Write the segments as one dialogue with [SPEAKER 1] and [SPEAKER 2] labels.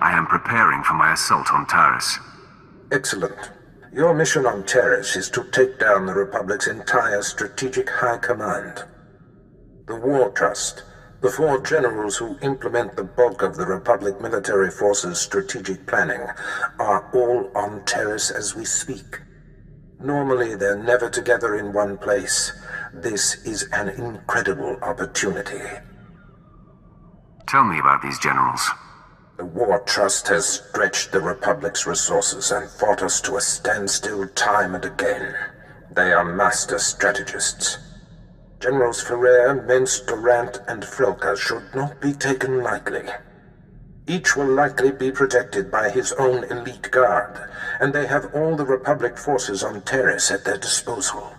[SPEAKER 1] I am preparing for my assault on Taris.
[SPEAKER 2] Excellent. Your mission on Taris is to take down the Republic's entire strategic high command. The War Trust, the 4 generals who implement the bulk of the Republic military force's strategic planning, are all on Taris as we speak. Normally, they're never together in one place. This is an incredible opportunity.
[SPEAKER 1] Tell me about these generals.
[SPEAKER 2] The War Trust has stretched the Republic's resources and fought us to a standstill time and again. They are master strategists. Generals Ferrer, Mintz, Durant, and Frelka should not be taken lightly. Each will likely be protected by his own elite guard, and they have all the Republic forces on Taris at their disposal.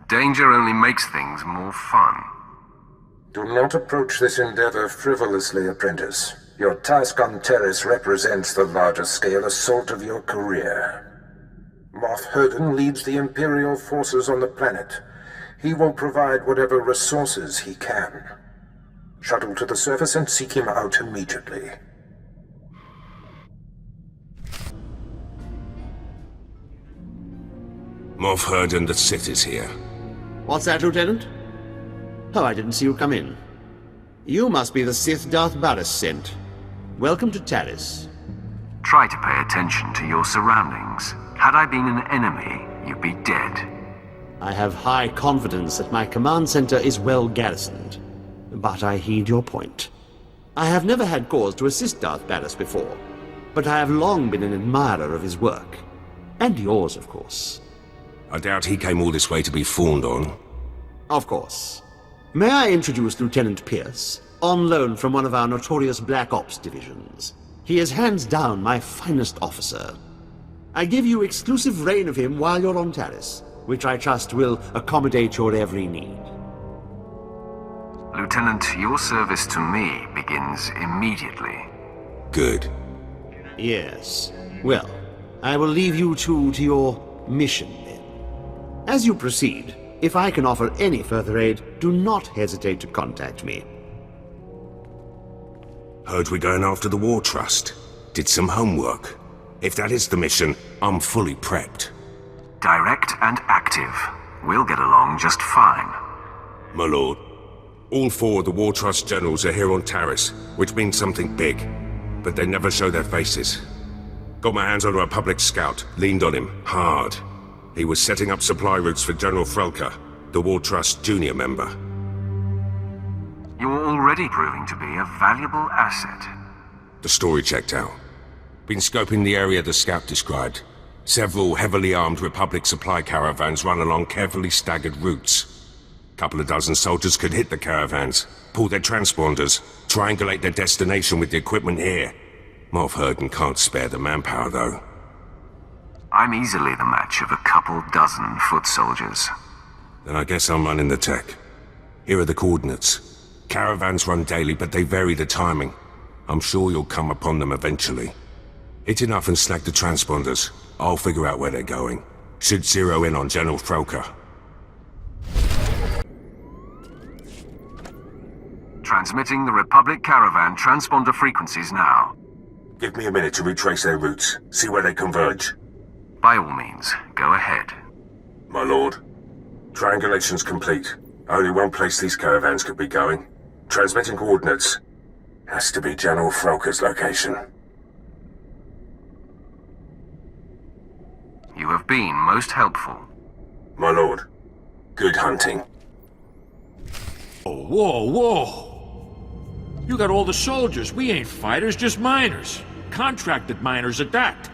[SPEAKER 1] Danger only makes things more fun.
[SPEAKER 2] Do not approach this endeavor frivolously, apprentice. Your task on Taris represents the largest-scale assault of your career. Moff Herden leads the Imperial forces on the planet. He will provide whatever resources he can. Shuttle to the surface and seek him out immediately.
[SPEAKER 3] Moff Herden, the Sith is here.
[SPEAKER 4] What's that, Lieutenant? Oh, I didn't see you come in. You must be the Sith Darth Baras sent. Welcome to Taris.
[SPEAKER 1] Try to pay attention to your surroundings. Had I been an enemy, you'd be dead.
[SPEAKER 4] I have high confidence that my command center is well garrisoned, but I heed your point. I have never had cause to assist Darth Baras before, but I have long been an admirer of his work. And yours, of course.
[SPEAKER 3] I doubt he came all this way to be fawned on.
[SPEAKER 4] Of course. May I introduce Lieutenant Pierce, on loan from one of our notorious Black Ops divisions. He is hands down my finest officer. I give you exclusive reign of him while you're on Taris, which I trust will accommodate your every need.
[SPEAKER 1] Lieutenant, your service to me begins immediately.
[SPEAKER 3] Good.
[SPEAKER 4] Yes. Well, I will leave you two to your mission then. As you proceed, if I can offer any further aid, do not hesitate to contact me.
[SPEAKER 3] Heard we're going after the War Trust. Did some homework. If that is the mission, I'm fully prepped.
[SPEAKER 1] Direct and active. We'll get along just fine.
[SPEAKER 3] My lord, all 4 of the War Trust generals are here on Taris, which means something big. But they never show their faces. Got my hands on a Republic scout, leaned on him, hard. He was setting up supply routes for General Frelka, the War Trust junior member.
[SPEAKER 1] You're already proving to be a valuable asset.
[SPEAKER 3] The story checked out. Been scoping the area the scout described. Several heavily armed Republic supply caravans run along carefully staggered routes. Couple of dozen soldiers could hit the caravans, pull their transponders, triangulate their destination with the equipment here. Moff Herden can't spare the manpower, though.
[SPEAKER 1] I'm easily the match of a couple dozen foot soldiers.
[SPEAKER 3] Then I guess I'm running the tech. Here are the coordinates. Caravans run daily, but they vary the timing. I'm sure you'll come upon them eventually. Hit enough and snag the transponders. I'll figure out where they're going. Should zero in on General Frelka.
[SPEAKER 1] Transmitting the Republic caravan transponder frequencies now.
[SPEAKER 3] Give me a minute to retrace their routes, see where they converge.
[SPEAKER 1] By all means, go ahead.
[SPEAKER 3] My lord, triangulation's complete. Only one place these caravans could be going. Transmitting coordinates. Has to be General Frelka's location.
[SPEAKER 1] You have been most helpful.
[SPEAKER 3] My lord, good hunting.
[SPEAKER 5] Oh, whoa, whoa! You got all the soldiers. We ain't fighters, just miners. Contracted miners at that.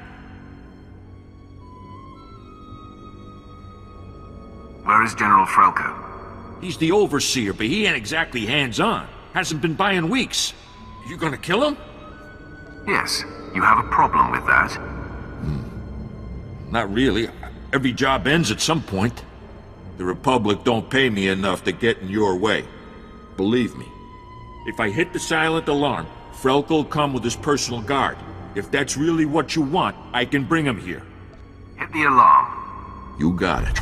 [SPEAKER 1] Where is General Frelka?
[SPEAKER 5] He's the overseer, but he ain't exactly hands-on. Hasn't been by in weeks. You gonna kill him?
[SPEAKER 1] Yes, you have a problem with that.
[SPEAKER 5] Not really. Every job ends at some point. The Republic don't pay me enough to get in your way. Believe me. If I hit the silent alarm, Frelka will come with his personal guard. If that's really what you want, I can bring him here.
[SPEAKER 1] Hit the alarm.
[SPEAKER 5] You got it.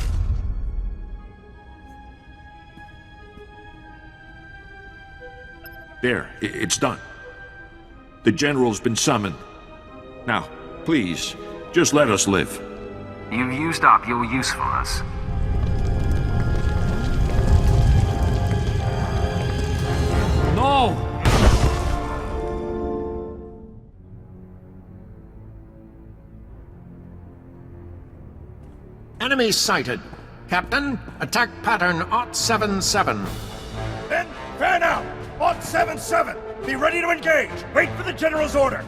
[SPEAKER 5] There, it's done. The General's been summoned. Now, please, just let us live.
[SPEAKER 1] You've used up your usefulness.
[SPEAKER 5] No!
[SPEAKER 6] Enemy sighted. Captain, attack pattern OT-77.
[SPEAKER 7] Then, fan out! OT-77! Be ready to engage! Wait for the General's order!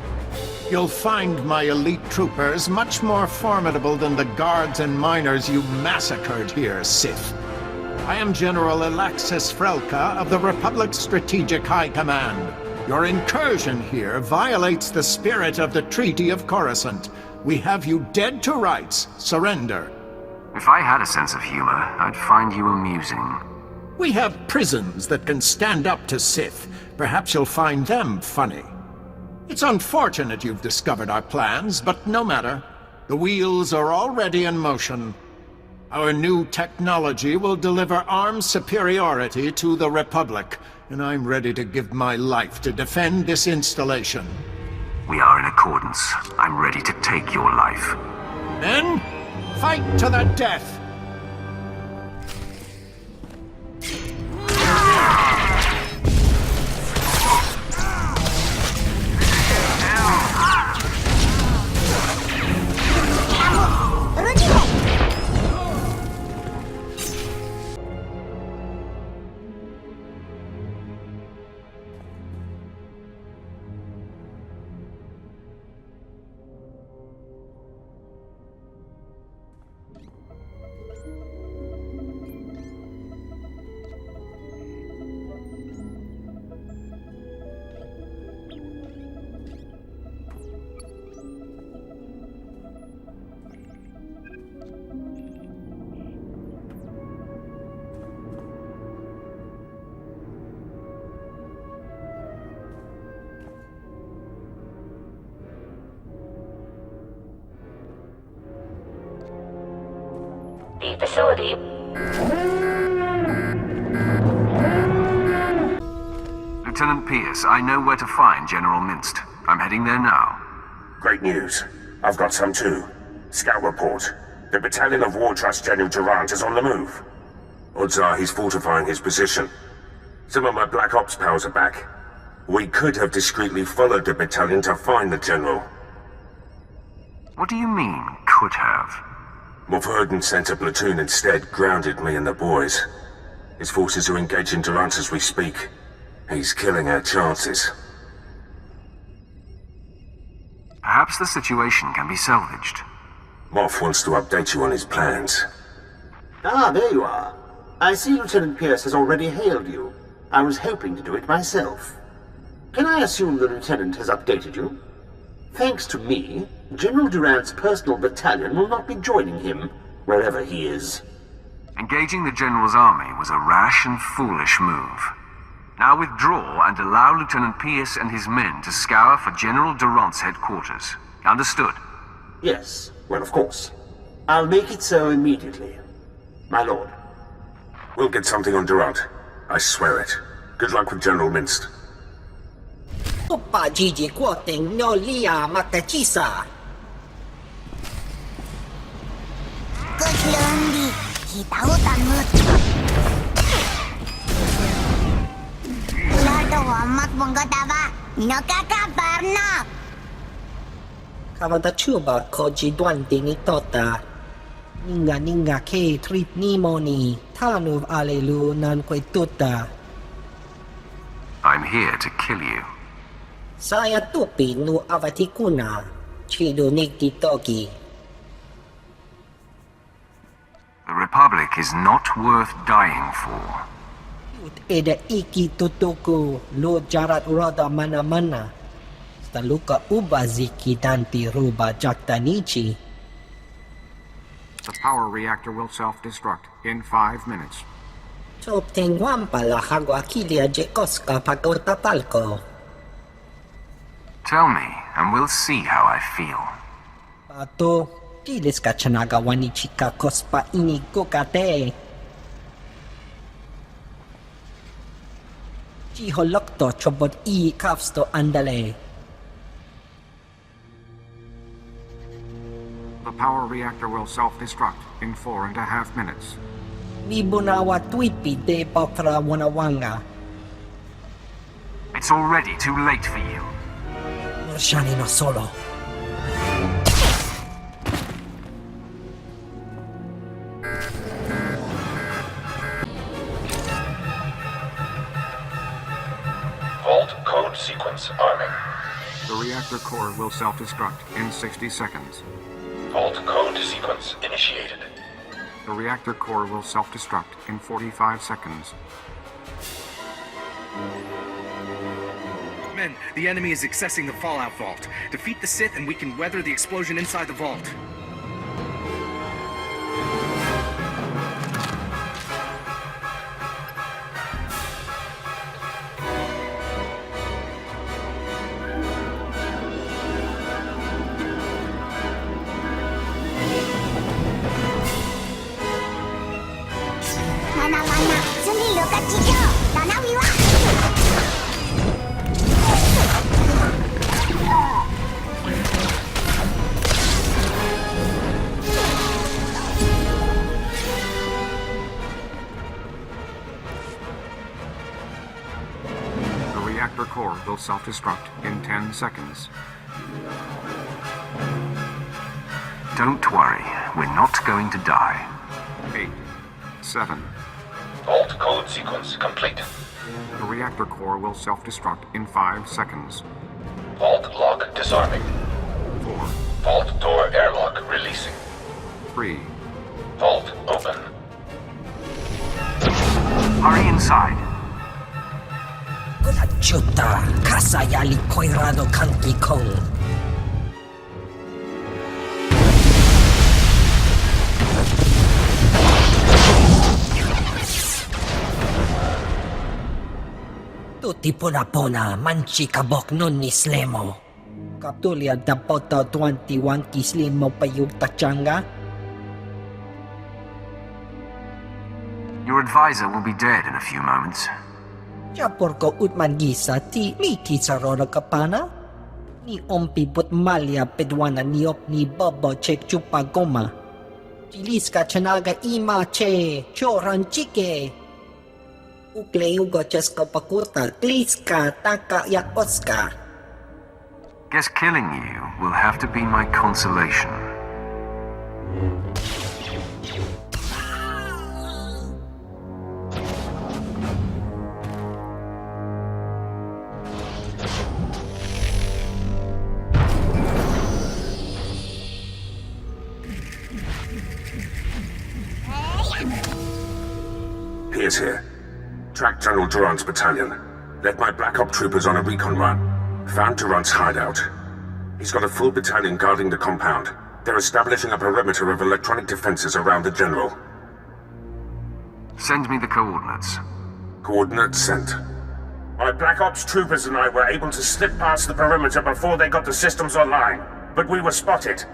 [SPEAKER 6] You'll find my elite troopers much more formidable than the guards and miners you massacred here, Sith. I am General Alexis Frelka of the Republic's Strategic High Command. Your incursion here violates the spirit of the Treaty of Coruscant. We have you dead to rights. Surrender.
[SPEAKER 1] If I had a sense of humor, I'd find you amusing.
[SPEAKER 6] We have prisons that can stand up to Sith. Perhaps you'll find them funny. It's unfortunate you've discovered our plans, but no matter. The wheels are already in motion. Our new technology will deliver armed superiority to the Republic, and I'm ready to give my life to defend this installation.
[SPEAKER 1] We are in accordance. I'm ready to take your life.
[SPEAKER 6] Men, fight to the death!
[SPEAKER 8] The facility.
[SPEAKER 1] Lieutenant Pierce, I know where to find General Minst. I'm heading there now.
[SPEAKER 2] Great news. I've got some too. Scout report. The battalion of War Trust General Durant is on the move. Odds are he's fortifying his position. Some of my Black Ops pals are back. We could have discreetly followed the battalion to find the General.
[SPEAKER 1] What do you mean, could have?
[SPEAKER 2] Mulverden sent a platoon instead, grounded me and the boys. His forces are engaging Durant as we speak. He's killing our chances.
[SPEAKER 1] Perhaps the situation can be salvaged.
[SPEAKER 2] Moff wants to update you on his plans.
[SPEAKER 4] Ah, there you are. I see Lieutenant Pierce has already hailed you. I was hoping to do it myself. Can I assume the Lieutenant has updated you? Thanks to me, General Durant's personal battalion will not be joining him, wherever he is.
[SPEAKER 1] Engaging the General's army was a rash and foolish move. Now withdraw and allow Lieutenant Pierce and his men to scour for General Durant's headquarters. Understood?
[SPEAKER 4] Yes, well, of course. I'll make it so immediately. My lord.
[SPEAKER 2] We'll get something on Durant. I swear it. Good luck with General Minst.
[SPEAKER 8] Oppa Gigi Quoting no Lia Makachisa.
[SPEAKER 9] Kutlundi, hitahutan mo. Lardo amat monggataba, nakakaparna.
[SPEAKER 8] Kavadachuba Koji Dwanti ni Tota. Ninga ke trip ni moni. Tanuv alelu nan tuta.
[SPEAKER 1] I'm here to kill you.
[SPEAKER 8] Saya tupi nu avatikuna. Chido nikti toki.
[SPEAKER 1] The Republic is not worth dying for.
[SPEAKER 8] Eda iki tutuku lo jarat roda mana-mana. Staluka uba ziki danti ruba jaktanichi.
[SPEAKER 10] The power reactor will self-destruct in 5 minutes.
[SPEAKER 8] Chop tengwam pala hagwa kilia jekoska pagotapalko.
[SPEAKER 1] Tell me, and we'll see how I feel.
[SPEAKER 8] Pato, tilis ka chanaga wanichika kospa ini kokate. Chiholokto chobot I kafsto andale.
[SPEAKER 10] The power reactor will self-destruct in 4.5 minutes.
[SPEAKER 8] Libunawa tuipi de patra wanawanga.
[SPEAKER 1] It's already too late for you.
[SPEAKER 8] Shani no solo.
[SPEAKER 2] Vault code sequence arming.
[SPEAKER 10] The reactor core will self-destruct in 60 seconds.
[SPEAKER 2] Vault code sequence initiated.
[SPEAKER 10] The reactor core will self-destruct in 45 seconds.
[SPEAKER 11] Men, the enemy is accessing the Fallout Vault. Defeat the Sith and we can weather the explosion inside the vault.
[SPEAKER 10] The core will self-destruct in 10 seconds.
[SPEAKER 1] Don't worry, we're not going to die.
[SPEAKER 10] 8, 7.
[SPEAKER 2] Vault code sequence complete.
[SPEAKER 10] The reactor core will self-destruct in 5 seconds.
[SPEAKER 2] Vault lock disarming.
[SPEAKER 10] 4,
[SPEAKER 2] Vault door airlock releasing.
[SPEAKER 10] 3.
[SPEAKER 2] Vault open.
[SPEAKER 1] Hurry inside.
[SPEAKER 8] Juta, kasayali koirado kanki kong. Tuti pona manchi kabok nun ni Slemo. Kaptulia dapoto 21 kislimo payug tachanga.
[SPEAKER 1] Your advisor will be dead in a few moments.
[SPEAKER 8] Porko utman gisa ti miti sarora kapana ni ompi but malya pedwana niop ni bobo chek chupa goma chiliska chanaga ima che choran chike ukle ugo chesko pakurta kliska taka yakoska.
[SPEAKER 1] Guess killing you will have to be my consolation.
[SPEAKER 3] Pierce here. Track General Durant's battalion. Led my Black Op troopers on a recon run. Found Durant's hideout. He's got a full battalion guarding the compound. They're establishing a perimeter of electronic defenses around the General.
[SPEAKER 1] Send me the coordinates.
[SPEAKER 3] Coordinates sent. My Black Ops troopers and I were able to slip past the perimeter before they got the systems online, but we were spotted.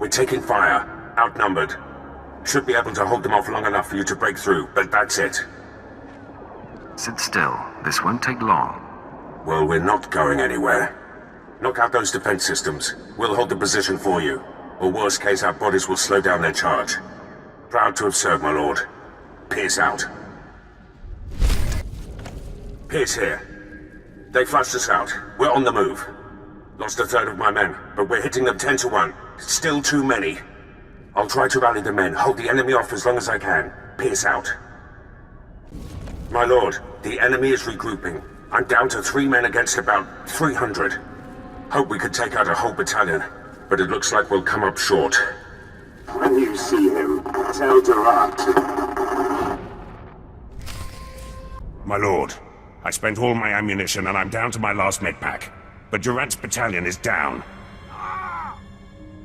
[SPEAKER 3] We're taking fire, outnumbered. Should be able to hold them off long enough for you to break through, but that's it.
[SPEAKER 1] Sit still. This won't take long.
[SPEAKER 3] Well, we're not going anywhere. Knock out those defense systems. We'll hold the position for you. Or worst case, our bodies will slow down their charge. Proud to have served, my lord. Pierce out. Pierce here. They flushed us out. We're on the move. Lost a third of my men, but we're hitting them 10 to 1. Still too many. I'll try to rally the men, hold the enemy off as long as I can. Pierce out. My lord, the enemy is regrouping. I'm down to 3 men against about 300. Hope we could take out a whole battalion, but it looks like we'll come up short.
[SPEAKER 2] When you see him, tell Durant.
[SPEAKER 3] My lord, I spent all my ammunition and I'm down to my last medpack. But Durant's battalion is down.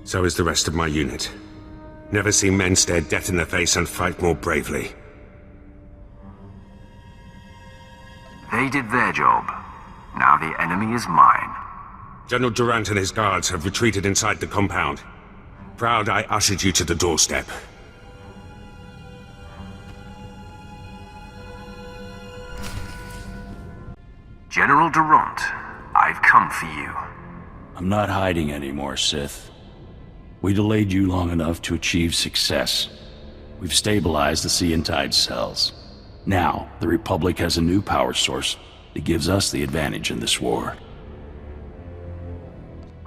[SPEAKER 3] So is the rest of my unit. Never seen men stare death in the face and fight more bravely.
[SPEAKER 1] They did their job. Now the enemy is mine.
[SPEAKER 3] General Durant and his guards have retreated inside the compound. Proud I ushered you to the doorstep.
[SPEAKER 1] General Durant, I've come for you.
[SPEAKER 12] I'm not hiding anymore, Sith. We delayed you long enough to achieve success. We've stabilized the Sea and Tide cells. Now, the Republic has a new power source that gives us the advantage in this war.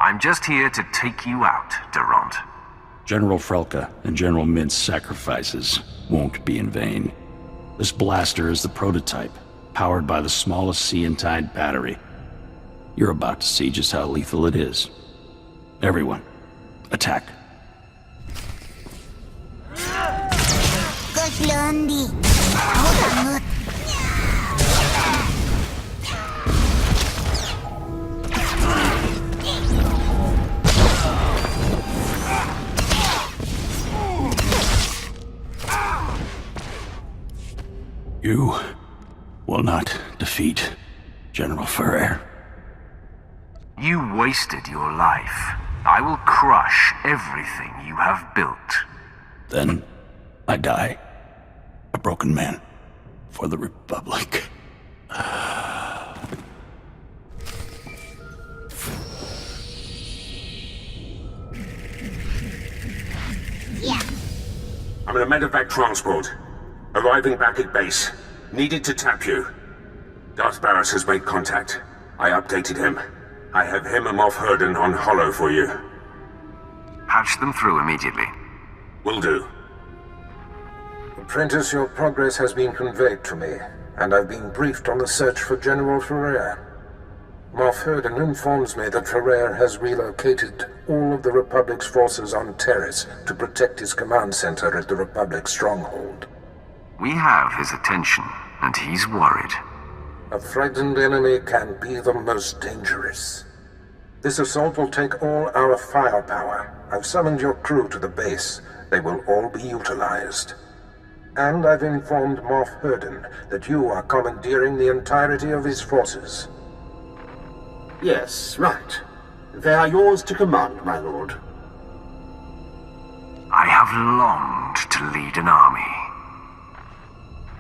[SPEAKER 1] I'm just here to take you out, Durant.
[SPEAKER 12] General Frelka and General Mint's sacrifices won't be in vain. This blaster is the prototype, powered by the smallest Sea and Tide battery. You're about to see just how lethal it is. Everyone, attack. You will not defeat General Ferrer.
[SPEAKER 1] You wasted your life. I will crush everything you have built.
[SPEAKER 12] Then I die. A broken man. For the Republic.
[SPEAKER 9] Yeah.
[SPEAKER 3] I'm in a medevac transport. Arriving back at base. Needed to tap you. Darth Barris has made contact. I updated him. I have him and Moff Herden on Hollow for you.
[SPEAKER 1] Patch them through immediately.
[SPEAKER 3] Will do.
[SPEAKER 2] Apprentice, your progress has been conveyed to me, and I've been briefed on the search for General Ferrer. Moff Herden informs me that Ferrer has relocated all of the Republic's forces on Taris to protect his command center at the Republic stronghold.
[SPEAKER 1] We have his attention, and he's worried.
[SPEAKER 2] A frightened enemy can be the most dangerous. This assault will take all our firepower. I've summoned your crew to the base. They will all be utilized. And I've informed Moff Herden that you are commandeering the entirety of his forces.
[SPEAKER 4] Yes, right. They are yours to command, my lord.
[SPEAKER 1] I have longed to lead an army.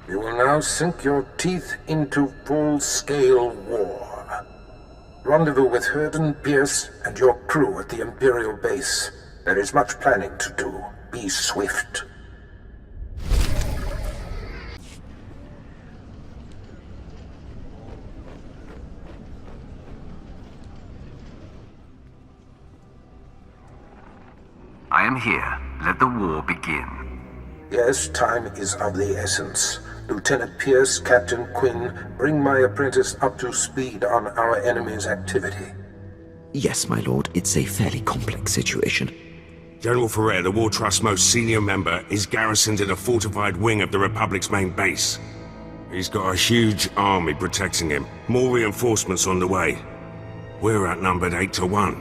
[SPEAKER 2] You will now sink your teeth into full-scale war. Rendezvous with Herden, Pierce, and your crew at the Imperial base. There is much planning to do. Be swift.
[SPEAKER 1] I am here. Let the war begin.
[SPEAKER 2] Yes, time is of the essence. Lieutenant Pierce, Captain Quinn, bring my apprentice up to speed on our enemy's activity.
[SPEAKER 13] Yes, my lord. It's a fairly complex situation.
[SPEAKER 3] General Ferrer, the War Trust's most senior member, is garrisoned in a fortified wing of the Republic's main base. He's got a huge army protecting him. More reinforcements on the way. We're outnumbered 8-1.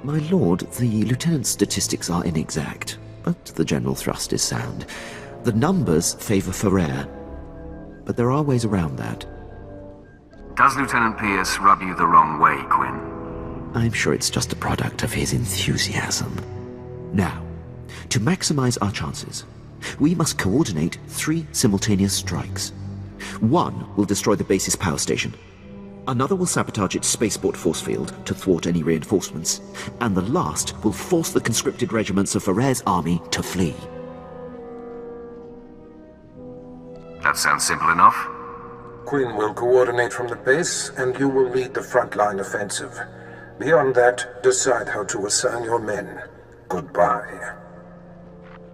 [SPEAKER 13] My lord, the lieutenant's statistics are inexact, but the general thrust is sound. The numbers favor Ferrer, but there are ways around that.
[SPEAKER 1] Does Lieutenant Pierce rub you the wrong way, Quinn?
[SPEAKER 13] I'm sure it's just a product of his enthusiasm. Now, to maximize our chances, we must coordinate 3 simultaneous strikes. One will destroy the base's power station. Another will sabotage its spaceport force field to thwart any reinforcements. And the last will force the conscripted regiments of Ferrer's army to flee.
[SPEAKER 1] That sounds simple enough.
[SPEAKER 2] Quinn will coordinate from the base, and you will lead the frontline offensive. Beyond that, decide how to assign your men. Goodbye.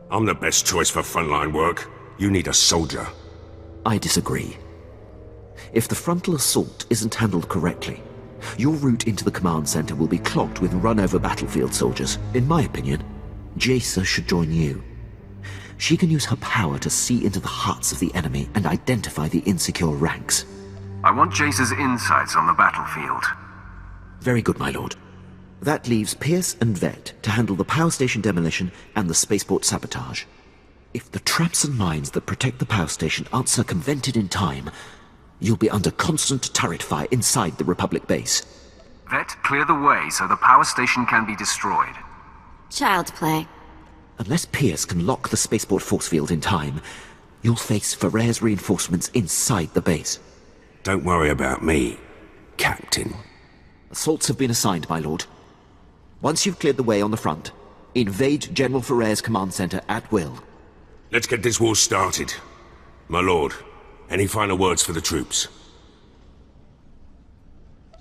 [SPEAKER 3] I'm the best choice for frontline work. You need a soldier.
[SPEAKER 13] I disagree. If the frontal assault isn't handled correctly, your route into the command center will be clogged with run-over battlefield soldiers. In my opinion, Jaisa should join you. She can use her power to see into the hearts of the enemy and identify the insecure ranks.
[SPEAKER 1] I want Jace's insights on the battlefield.
[SPEAKER 13] Very good, my lord. That leaves Pierce and Vet to handle the power station demolition and the spaceport sabotage. If the traps and mines that protect the power station aren't circumvented in time, you'll be under constant turret fire inside the Republic base.
[SPEAKER 1] Vet, clear the way so the power station can be destroyed.
[SPEAKER 14] Child's play.
[SPEAKER 13] Unless Pierce can lock the spaceport force field in time, you'll face Ferrer's reinforcements inside the base.
[SPEAKER 3] Don't worry about me, Captain.
[SPEAKER 13] Assaults have been assigned, my lord. Once you've cleared the way on the front, Invade General Ferrer's command center at will.
[SPEAKER 3] Let's get this war started. My lord, any final words for the troops?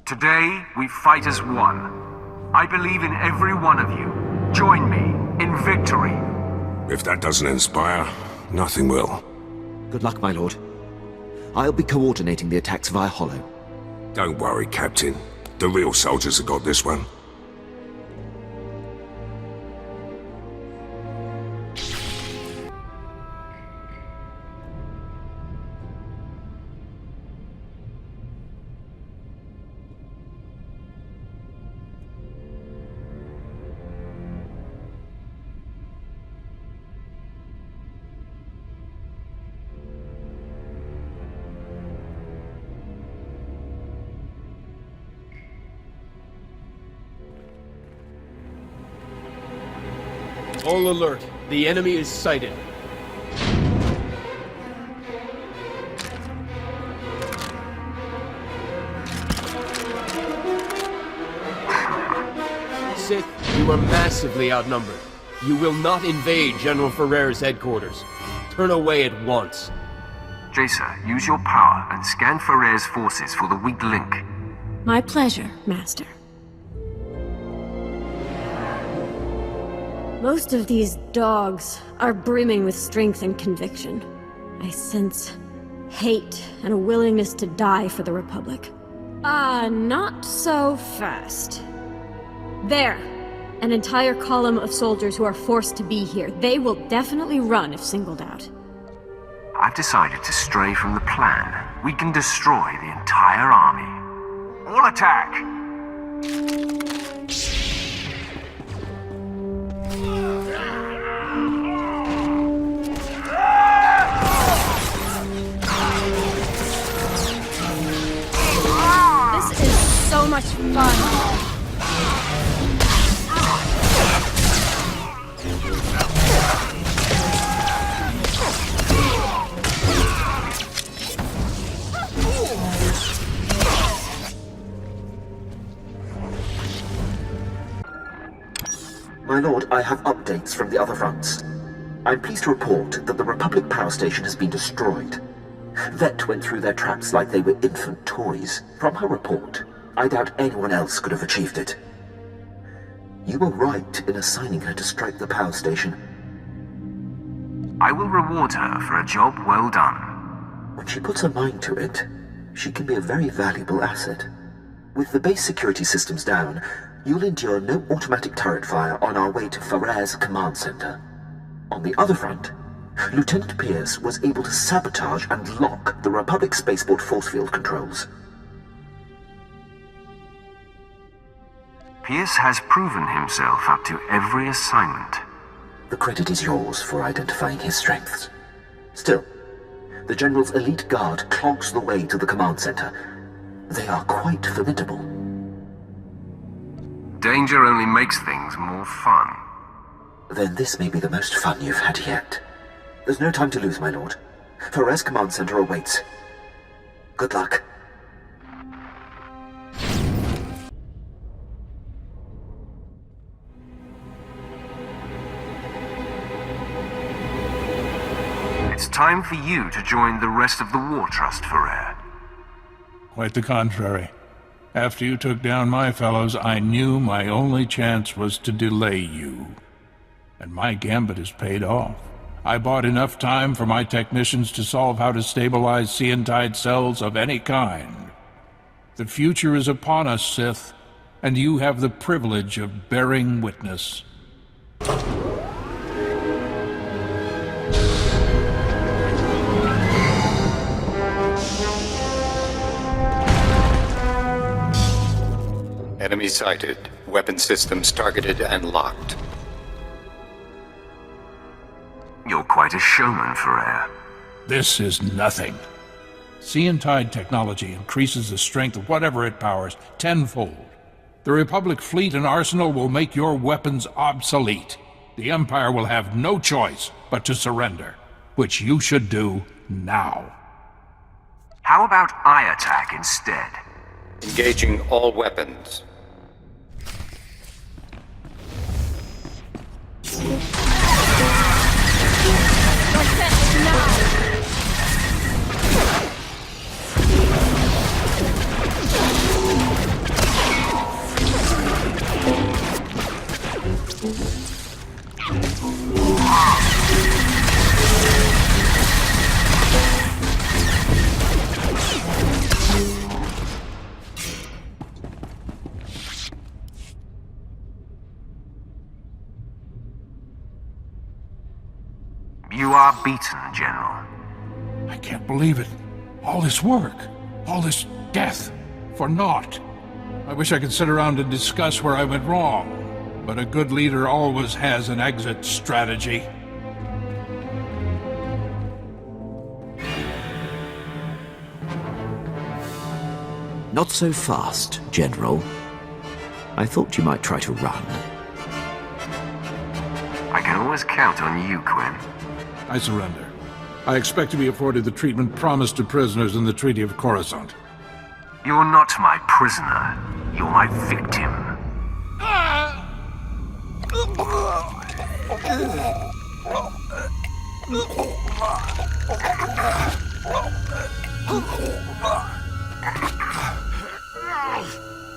[SPEAKER 1] Today, we fight as one. I believe in every one of you. Join me in victory.
[SPEAKER 3] If that doesn't inspire, nothing will.
[SPEAKER 13] Good luck, my lord. I'll be coordinating the attacks via Hollow.
[SPEAKER 3] Don't worry, Captain. The real soldiers have got this one.
[SPEAKER 15] All alert. The enemy is sighted. Sith, you are massively outnumbered. You will not invade General Ferrer's headquarters. Turn away at once.
[SPEAKER 1] Jacer, use your power and scan Ferrer's forces for the weak link.
[SPEAKER 14] My pleasure, Master. Most of these dogs are brimming with strength and conviction. I sense hate and a willingness to die for the Republic. Not so fast. There! An entire column of soldiers who are forced to be here. They will definitely run if singled out.
[SPEAKER 1] I've decided to stray from the plan. We can destroy the entire army. All attack!
[SPEAKER 14] This is so much fun.
[SPEAKER 13] My lord, I have updates from the other fronts. I'm pleased to report that the Republic power station has been destroyed. Vet went through their traps like they were infant toys. From her report, I doubt anyone else could have achieved it. You were right in assigning her to strike the power station.
[SPEAKER 1] I will reward her for a job well done.
[SPEAKER 13] When she puts her mind to it, she can be a very valuable asset. With the base security systems down, you'll endure no automatic turret fire on our way to Ferrer's command center. On the other front, Lieutenant Pierce was able to sabotage and lock the Republic spaceport force field controls.
[SPEAKER 1] Pierce has proven himself up to every assignment.
[SPEAKER 13] The credit is yours for identifying his strengths. Still, the General's elite guard clogs the way to the command center. They are quite formidable.
[SPEAKER 1] Danger only makes things more fun.
[SPEAKER 13] Then this may be the most fun you've had yet. There's no time to lose, my lord. Ferrer's command center awaits. Good luck.
[SPEAKER 1] It's time for you to join the rest of the War Trust, Ferrer.
[SPEAKER 16] Quite the contrary. After you took down my fellows, I knew my only chance was to delay you. And my gambit has paid off. I bought enough time for my technicians to solve how to stabilize Seantide cells of any kind. The future is upon us, Sith, and you have the privilege of bearing witness.
[SPEAKER 17] Enemy sighted. Weapon systems targeted and locked.
[SPEAKER 1] You're quite a showman, Ferrer.
[SPEAKER 16] This is nothing. Seantide technology increases the strength of whatever it powers tenfold. The Republic fleet and arsenal will make your weapons obsolete. The Empire will have no choice but to surrender, which you should do now.
[SPEAKER 1] How about I attack instead?
[SPEAKER 17] Engaging all weapons.
[SPEAKER 14] Your set is now!
[SPEAKER 1] You are beaten, General.
[SPEAKER 16] I can't believe it. All this work, all this death, for naught. I wish I could sit around and discuss where I went wrong, but a good leader always has an exit strategy.
[SPEAKER 13] Not so fast, General. I thought you might try to run.
[SPEAKER 1] I can always count on you, Quinn.
[SPEAKER 16] I surrender. I expect to be afforded the treatment promised to prisoners in the Treaty of Coruscant.
[SPEAKER 1] You're not my prisoner. You're my victim.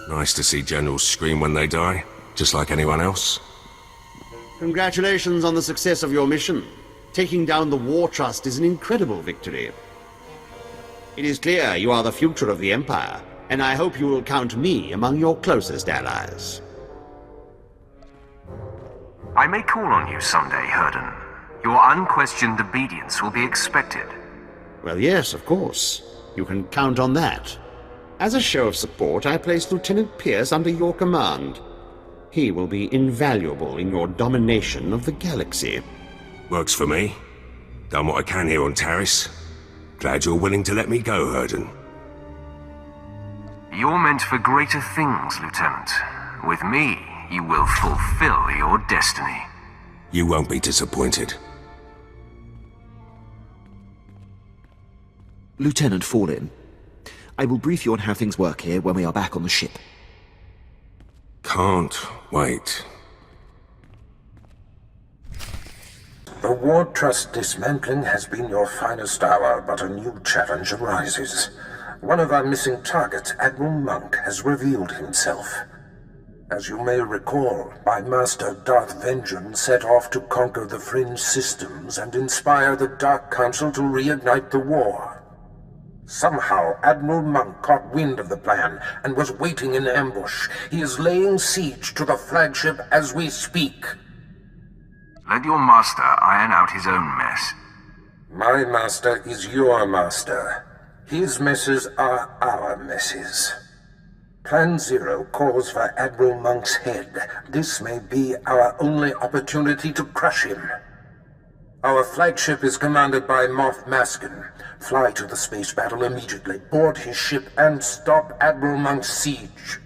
[SPEAKER 3] Nice to see generals scream when they die, just like anyone else.
[SPEAKER 4] Congratulations on the success of your mission. Taking down the War Trust is an incredible victory. It is clear you are the future of the Empire, and I hope you will count me among your closest allies.
[SPEAKER 1] I may call on you someday, Herden. Your unquestioned obedience will be expected.
[SPEAKER 4] Well, yes, of course. You can count on that. As a show of support, I place Lieutenant Pierce under your command. He will be invaluable in your domination of the galaxy.
[SPEAKER 3] Works for me. Done what I can here on Taris. Glad you're willing to let me go, Herden.
[SPEAKER 1] You're meant for greater things, Lieutenant. With me, you will fulfill your destiny.
[SPEAKER 3] You won't be disappointed.
[SPEAKER 13] Lieutenant Fallin, I will brief you on how things work here when we are back on the ship.
[SPEAKER 3] Can't wait.
[SPEAKER 2] The War Trust dismantling has been your finest hour, but a new challenge arises. One of our missing targets, Admiral Monk, has revealed himself. As you may recall, my master Darth Vengeance set off to conquer the Fringe systems and inspire the Dark Council to reignite the war. Somehow, Admiral Monk caught wind of the plan and was waiting in ambush. He is laying siege to the flagship as we speak.
[SPEAKER 1] Let your master iron out his own mess.
[SPEAKER 2] My master is your master. His messes are our messes. Plan Zero calls for Admiral Monk's head. This may be our only opportunity to crush him. Our flagship is commanded by Moff Maskin. Fly to the space battle immediately, board his ship, and stop Admiral Monk's siege.